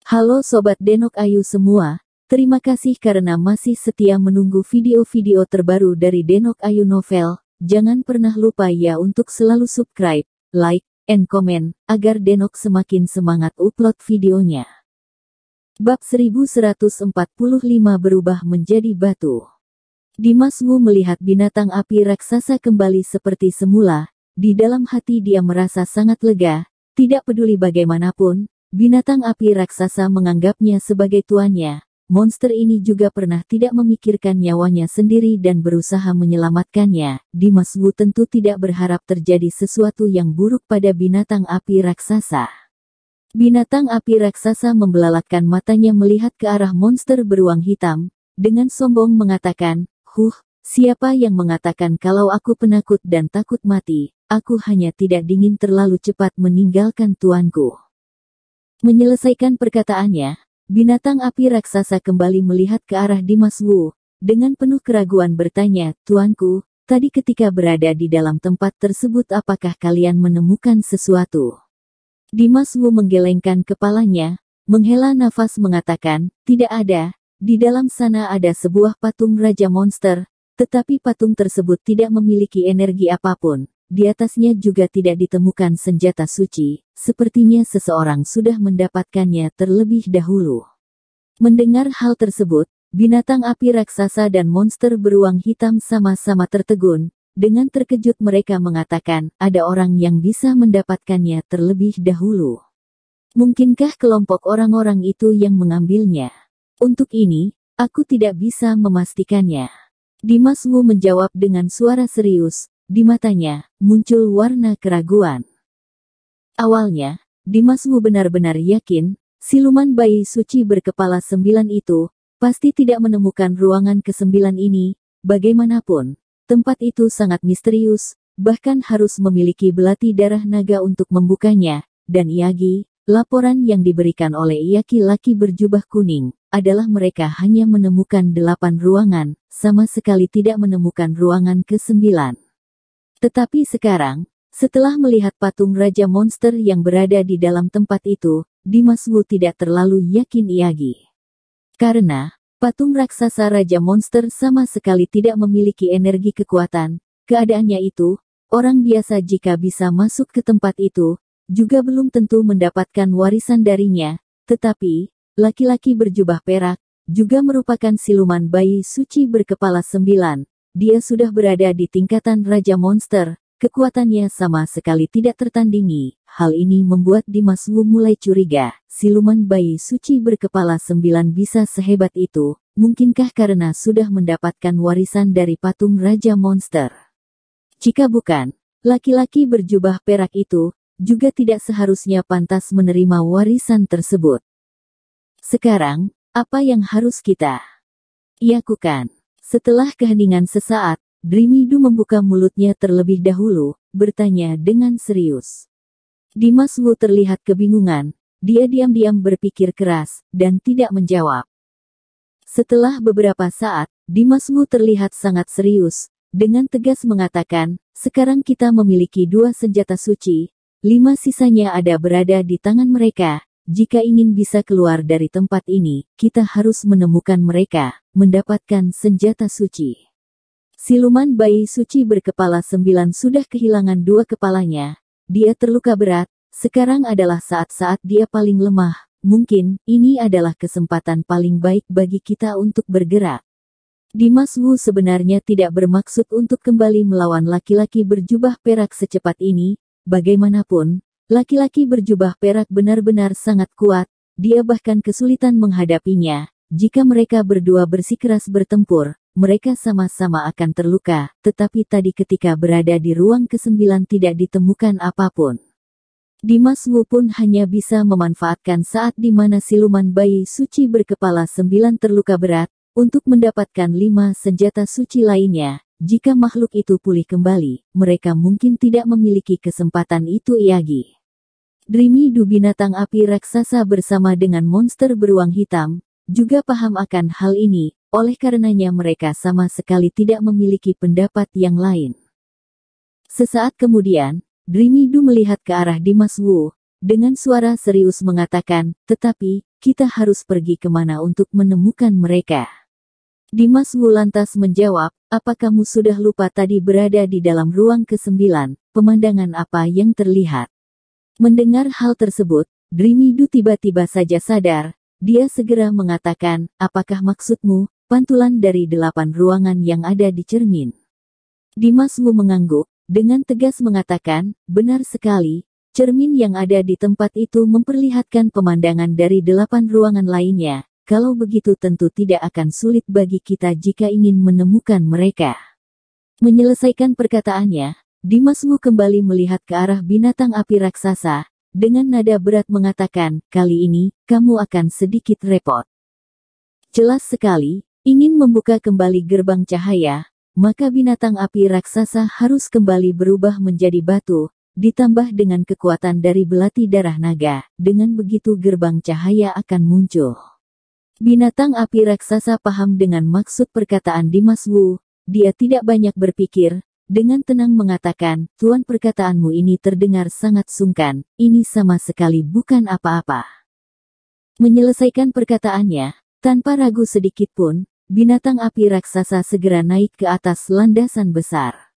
Halo Sobat Denok Ayu semua, terima kasih karena masih setia menunggu video-video terbaru dari Denok Ayu Novel. Jangan pernah lupa ya untuk selalu subscribe, like, and comment, agar Denok semakin semangat upload videonya. Bab 1145 berubah menjadi batu. Dimas Wu melihat binatang api raksasa kembali seperti semula. Di dalam hati dia merasa sangat lega, tidak peduli bagaimanapun. Binatang api raksasa menganggapnya sebagai tuannya. Monster ini juga pernah tidak memikirkan nyawanya sendiri dan berusaha menyelamatkannya. Dimas Wu tentu tidak berharap terjadi sesuatu yang buruk pada binatang api raksasa. Binatang api raksasa membelalakkan matanya melihat ke arah monster beruang hitam. Dengan sombong mengatakan, siapa yang mengatakan kalau aku penakut dan takut mati? Aku hanya tidak dingin terlalu cepat meninggalkan tuanku. Menyelesaikan perkataannya, binatang api raksasa kembali melihat ke arah Dimas Wu. Dengan penuh keraguan bertanya, Tuanku, tadi ketika berada di dalam tempat tersebut apakah kalian menemukan sesuatu? Dimas Wu menggelengkan kepalanya, menghela nafas mengatakan, tidak ada. Di dalam sana ada sebuah patung Raja Monster, tetapi patung tersebut tidak memiliki energi apapun. Di atasnya juga tidak ditemukan senjata suci, sepertinya seseorang sudah mendapatkannya terlebih dahulu. Mendengar hal tersebut, binatang api raksasa dan monster beruang hitam sama-sama tertegun. Dengan terkejut mereka mengatakan, ada orang yang bisa mendapatkannya terlebih dahulu. Mungkinkah kelompok orang-orang itu yang mengambilnya? Untuk ini, aku tidak bisa memastikannya. Dimas Wu menjawab dengan suara serius. Di matanya, muncul warna keraguan. Awalnya, Dimas Wu benar-benar yakin, siluman bayi suci berkepala 9 itu, pasti tidak menemukan ruangan ke-9 ini. Bagaimanapun, tempat itu sangat misterius, bahkan harus memiliki belati darah naga untuk membukanya, dan Iyagi, laporan yang diberikan oleh laki-laki berjubah kuning, adalah mereka hanya menemukan 8 ruangan, sama sekali tidak menemukan ruangan ke-9. Tetapi sekarang, setelah melihat patung Raja Monster yang berada di dalam tempat itu, Dimas Wu tidak terlalu yakin Iyagi. Karena, patung raksasa Raja Monster sama sekali tidak memiliki energi kekuatan, keadaannya itu, orang biasa jika bisa masuk ke tempat itu, juga belum tentu mendapatkan warisan darinya, tetapi, laki-laki berjubah perak, juga merupakan siluman bayi suci berkepala 9. Dia sudah berada di tingkatan Raja Monster, kekuatannya sama sekali tidak tertandingi. Hal ini membuat Dimas Wu mulai curiga, siluman bayi suci berkepala 9 bisa sehebat itu, mungkinkah karena sudah mendapatkan warisan dari patung Raja Monster? Jika bukan, laki-laki berjubah perak itu, juga tidak seharusnya pantas menerima warisan tersebut. Sekarang, apa yang harus kita lakukan? Setelah keheningan sesaat, Dreamy Du membuka mulutnya terlebih dahulu, bertanya dengan serius. Dimas Wu terlihat kebingungan, dia diam-diam berpikir keras, dan tidak menjawab. Setelah beberapa saat, Dimas Wu terlihat sangat serius, dengan tegas mengatakan, sekarang kita memiliki 2 senjata suci, 5 sisanya ada berada di tangan mereka. Jika ingin bisa keluar dari tempat ini, kita harus menemukan mereka, mendapatkan senjata suci. Siluman bayi suci berkepala 9 sudah kehilangan 2 kepalanya. Dia terluka berat, sekarang adalah saat-saat dia paling lemah. Mungkin, ini adalah kesempatan paling baik bagi kita untuk bergerak. Dimas Wu sebenarnya tidak bermaksud untuk kembali melawan laki-laki berjubah perak secepat ini. Bagaimanapun, laki-laki berjubah perak benar-benar sangat kuat, dia bahkan kesulitan menghadapinya. Jika mereka berdua bersikeras bertempur, mereka sama-sama akan terluka, tetapi tadi ketika berada di ruang ke-9 tidak ditemukan apapun. Dimas Wu pun hanya bisa memanfaatkan saat di mana siluman bayi suci berkepala 9 terluka berat, untuk mendapatkan 5 senjata suci lainnya. Jika makhluk itu pulih kembali, mereka mungkin tidak memiliki kesempatan itu. Iyagi, Dreamy Du binatang api raksasa bersama dengan monster beruang hitam, juga paham akan hal ini, oleh karenanya mereka sama sekali tidak memiliki pendapat yang lain. Sesaat kemudian, Dreamy Du melihat ke arah Dimas Wu, dengan suara serius mengatakan, tetapi, kita harus pergi kemana untuk menemukan mereka? Dimas Wu lantas menjawab, apa kamu sudah lupa tadi berada di dalam ruang ke-9, pemandangan apa yang terlihat? Mendengar hal tersebut, Dreamy Du tiba-tiba saja sadar, dia segera mengatakan, apakah maksudmu, pantulan dari 8 ruangan yang ada di cermin? Dimas Wu mengangguk, dengan tegas mengatakan, benar sekali, cermin yang ada di tempat itu memperlihatkan pemandangan dari 8 ruangan lainnya, kalau begitu tentu tidak akan sulit bagi kita jika ingin menemukan mereka. Menyelesaikan perkataannya, Dimas Wu kembali melihat ke arah binatang api raksasa, dengan nada berat mengatakan, kali ini, kamu akan sedikit repot. Jelas sekali, ingin membuka kembali gerbang cahaya, maka binatang api raksasa harus kembali berubah menjadi batu, ditambah dengan kekuatan dari belati darah naga, dengan begitu gerbang cahaya akan muncul. Binatang api raksasa paham dengan maksud perkataan Dimas Wu, dia tidak banyak berpikir, dengan tenang mengatakan, Tuan perkataanmu ini terdengar sangat sungkan, ini sama sekali bukan apa-apa. Menyelesaikan perkataannya, tanpa ragu sedikit pun, binatang api raksasa segera naik ke atas landasan besar.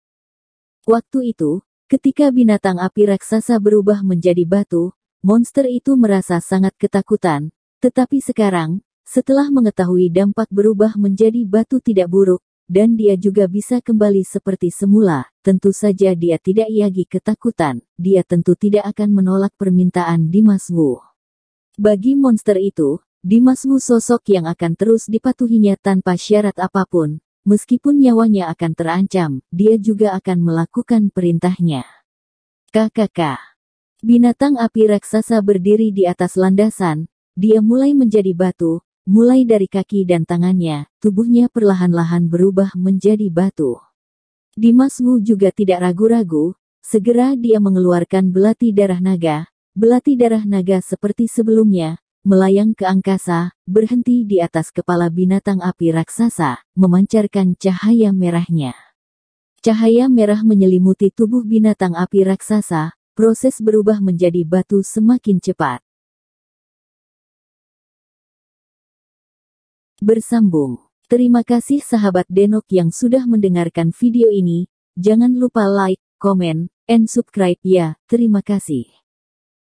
Waktu itu, ketika binatang api raksasa berubah menjadi batu, monster itu merasa sangat ketakutan, tetapi sekarang, setelah mengetahui dampak berubah menjadi batu tidak buruk, dan dia juga bisa kembali seperti semula, tentu saja dia tidak lagi ketakutan, dia tentu tidak akan menolak permintaan Dimas Wu. Bagi monster itu, Dimas Wu sosok yang akan terus dipatuhinya tanpa syarat apapun, meskipun nyawanya akan terancam, dia juga akan melakukan perintahnya. KKK. Binatang api raksasa berdiri di atas landasan, dia mulai menjadi batu, mulai dari kaki dan tangannya, tubuhnya perlahan-lahan berubah menjadi batu. Dimas Wu juga tidak ragu-ragu, segera dia mengeluarkan belati darah naga. Belati darah naga seperti sebelumnya, melayang ke angkasa, berhenti di atas kepala binatang api raksasa, memancarkan cahaya merahnya. Cahaya merah menyelimuti tubuh binatang api raksasa, proses berubah menjadi batu semakin cepat. Bersambung. Terima kasih sahabat Denok yang sudah mendengarkan video ini. Jangan lupa like, comment, and subscribe ya. Terima kasih.